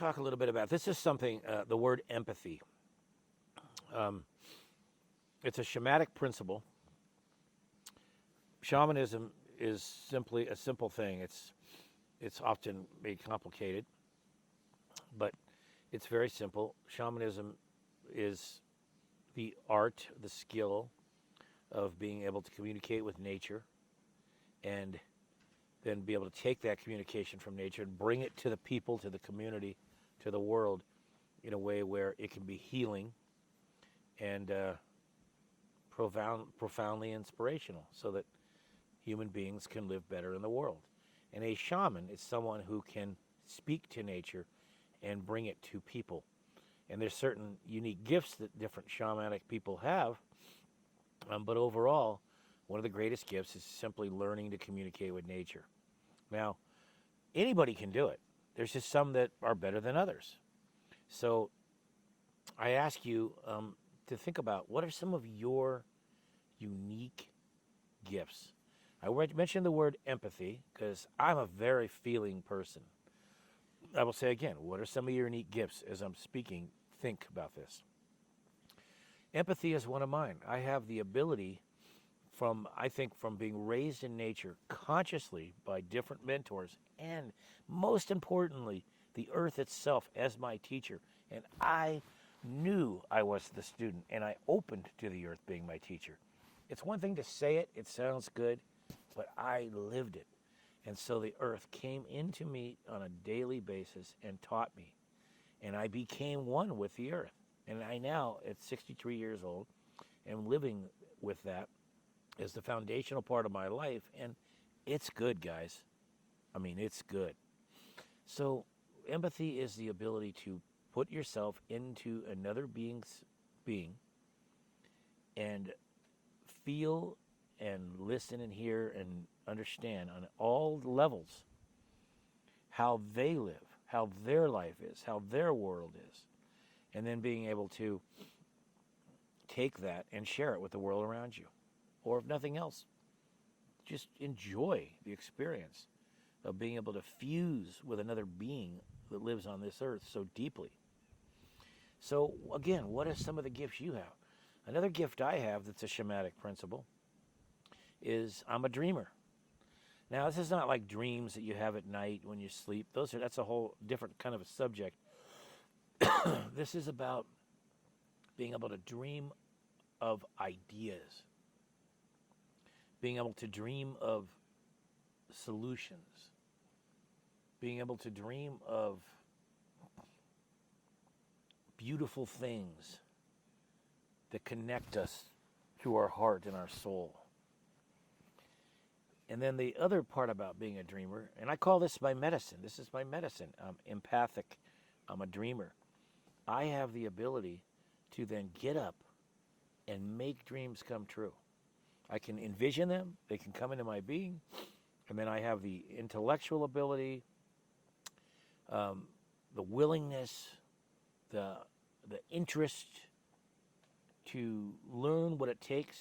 talk a little bit about this. Is something, the word empathy. It's a shamanic principle. Shamanism is simply a simple thing. It's often made complicated, but it's very simple. Shamanism is the art, the skill of being able to communicate with nature and then be able to take that communication from nature and bring it to the people, to the community, to the world in a way where it can be healing and profoundly inspirational so that human beings can live better in the world. And a shaman is someone who can speak to nature and bring it to people. And there's certain unique gifts that different shamanic people have, but overall, one of the greatest gifts is simply learning to communicate with nature. Now, anybody can do it. There's just some that are better than others. So I ask you to think about, what are some of your unique gifts? I mentioned the word empathy because I'm a very feeling person. I will say again, what are some of your unique gifts? As I'm speaking, think about this. Empathy is one of mine. I have the ability from being raised in nature consciously by different mentors, and most importantly, the earth itself as my teacher. And I knew I was the student, and I opened to the earth being my teacher. It's one thing to say it, it sounds good, but I lived it. And so the earth came into me on a daily basis and taught me. And I became one with the earth. And I now, at 63 years old, am living with that as the foundational part of my life. And it's good, guys. I mean, it's good. So empathy is the ability to put yourself into another being's being and feel and listen and hear and understand on all levels how they live, how their life is, how their world is, and then being able to take that and share it with the world around you. Or if nothing else, just enjoy the experience of being able to fuse with another being that lives on this earth so deeply. So again, what are some of the gifts you have? Another gift I have that's a shamanic principle is I'm a dreamer. Now, this is not like dreams that you have at night when you sleep. That's a whole different kind of a subject. This is about being able to dream of ideas, being able to dream of solutions, being able to dream of beautiful things that connect us to our heart and our soul. And then the other part about being a dreamer, and I call this my medicine. This is my medicine. I'm empathic. I'm a dreamer. I have the ability to then get up and make dreams come true. I can envision them. They can come into my being. And then I have the intellectual ability, the willingness, the interest to learn what it takes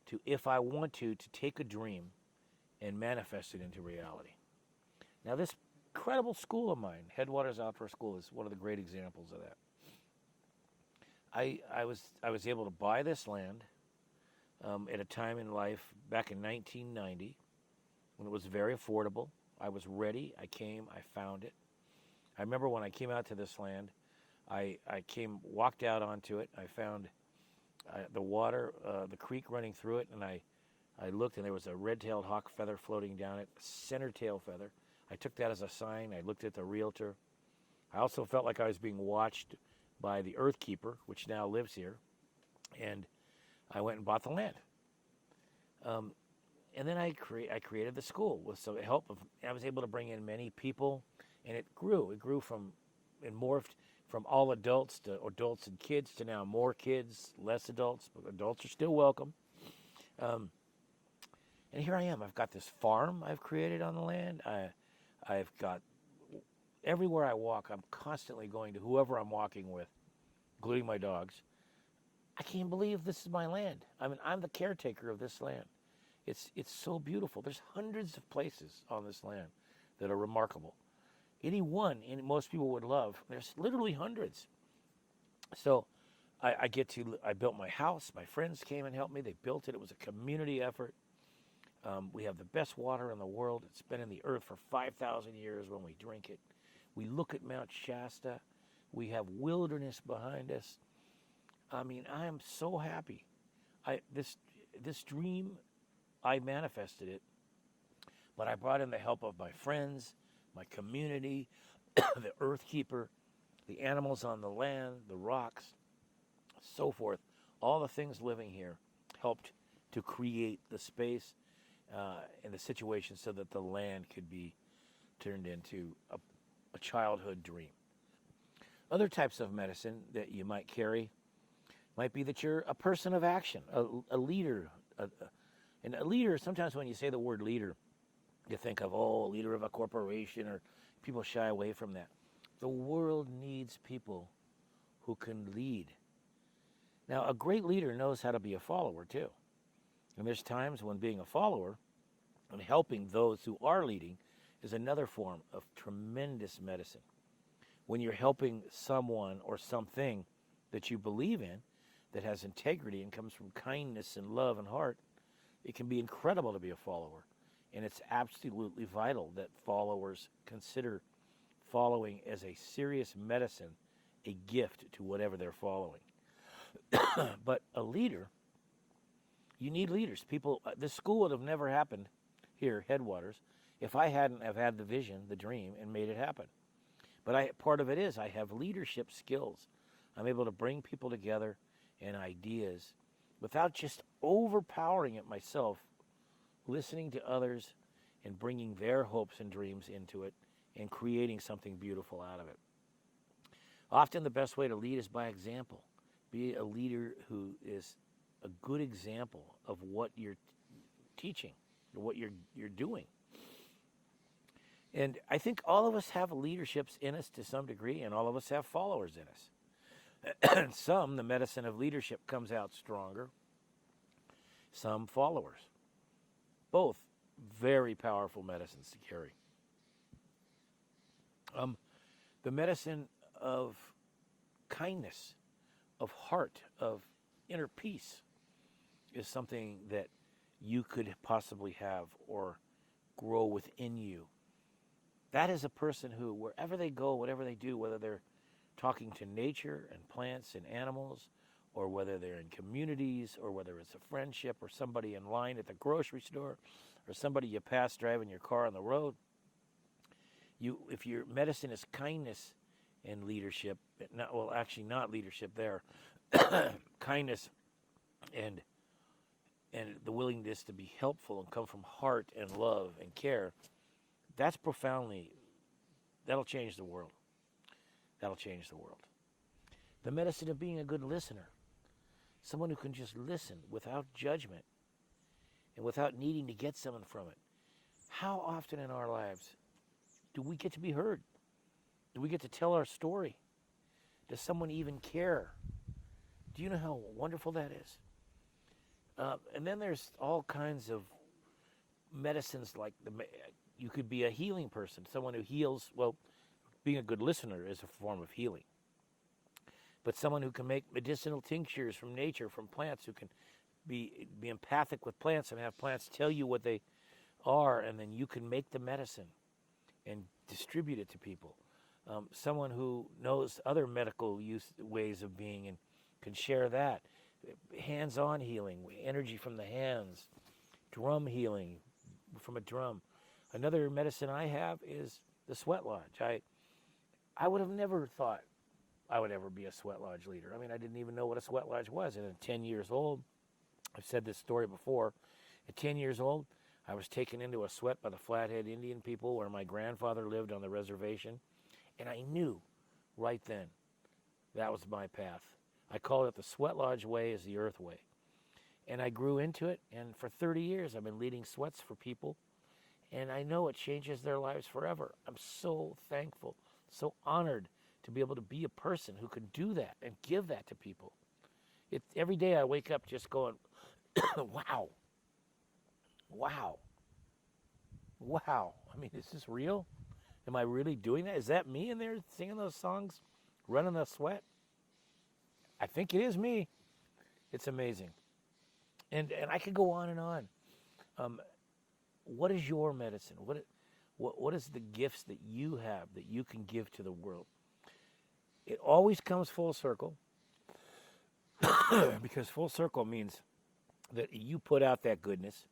to, if I want to take a dream and manifest it into reality. Now, this incredible school of mine, Headwaters Outdoor School, is one of the great examples of that. I was able to buy this land at a time in life back in 1990 when it was very affordable. I was ready. I came. I found it. I remember when I came out to this land, I walked out onto it. I found the water, the creek running through it, and I looked, and there was a red-tailed hawk feather floating down it, center tail feather. I took that as a sign. I looked at the realtor. I also felt like I was being watched by the earth keeper, which now lives here, and I went and bought the land. And then I created the school with some help of. I was able to bring in many people, and it grew. It grew and morphed from all adults to adults and kids to now more kids, less adults, but adults are still welcome. And here I am. I've got this farm I've created on the land. I've got, everywhere I walk, I'm constantly going to whoever I'm walking with, including my dogs. I can't believe this is my land. I mean, I'm the caretaker of this land. It's so beautiful. There's hundreds of places on this land that are remarkable. Any one, and most people would love. There's literally hundreds. So I built my house. My friends came and helped me. They built it. It was a community effort. We have the best water in the world. It's been in the earth for 5,000 years when we drink it. We look at Mount Shasta. We have wilderness behind us. I mean, I am so happy. This dream, I manifested it, but I brought in the help of my friends, my community, the earth keeper, the animals on the land, the rocks, so forth. All the things living here helped to create the space and the situation so that the land could be turned into a childhood dream. Other types of medicine that you might carry might be that you're a person of action, a leader. And a leader, sometimes when you say the word leader, you think of, a leader of a corporation, or people shy away from that. The world needs people who can lead. Now, a great leader knows how to be a follower, too. And there's times when being a follower and helping those who are leading is another form of tremendous medicine. When you're helping someone or something that you believe in, that has integrity and comes from kindness and love and heart, it can be incredible to be a follower. And it's absolutely vital that followers consider following as a serious medicine, a gift to whatever they're following. But a leader, you need leaders. People, this school would have never happened here, Headwaters, if I hadn't have had the vision, the dream, and made it happen. But part of it is I have leadership skills. I'm able to bring people together and ideas without just overpowering it myself, listening to others and bringing their hopes and dreams into it and creating something beautiful out of it. Often the best way to lead is by example. Be a leader who is a good example of what you're teaching, what you're doing. And I think all of us have leaderships in us to some degree, and all of us have followers in us. Some, the medicine of leadership comes out stronger. Some followers. Both very powerful medicines to carry. The medicine of kindness, of heart, of inner peace is something that you could possibly have or grow within you. That is a person who, wherever they go, whatever they do, whether they're talking to nature and plants and animals, or whether they're in communities, or whether it's a friendship, or somebody in line at the grocery store, or somebody you pass driving your car on the road, if your medicine is kindness and leadership, not leadership there, kindness and the willingness to be helpful and come from heart and love and care, that'll change the world. That'll change the world. The medicine of being a good listener, someone who can just listen without judgment and without needing to get something from it. How often in our lives do we get to be heard? Do we get to tell our story? Does someone even care? Do you know how wonderful that is? And then there's all kinds of medicines, like you could be a healing person, someone who heals. Well, being a good listener is a form of healing. But someone who can make medicinal tinctures from nature, from plants, who can be empathic with plants and have plants tell you what they are, and then you can make the medicine and distribute it to people. Someone who knows other medical ways of being and can share that. Hands-on healing, energy from the hands, drum healing from a drum. Another medicine I have is the sweat lodge. I would have never thought I would ever be a sweat lodge leader. I mean, I didn't even know what a sweat lodge was. And at 10 years old, I've said this story before, at 10 years old, I was taken into a sweat by the Flathead Indian people where my grandfather lived on the reservation. And I knew right then that was my path. I called it the sweat lodge way is the earth way. And I grew into it. And for 30 years, I've been leading sweats for people. And I know it changes their lives forever. I'm so thankful, so honored to be able to be a person who can do that and give that to people. Every day I wake up just going, wow. I mean, is this real? Am I really doing that? Is that me in there singing those songs, running the sweat? I think it is me. It's amazing. And I could go on and on. What is your medicine? What is the gifts that you have that you can give to the world? It always comes full circle because full circle means that you put out that goodness,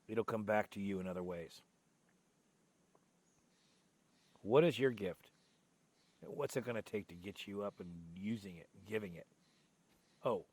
it'll come back to you in other ways. What is your gift? What's it going to take to get you up and using it, giving it? Oh,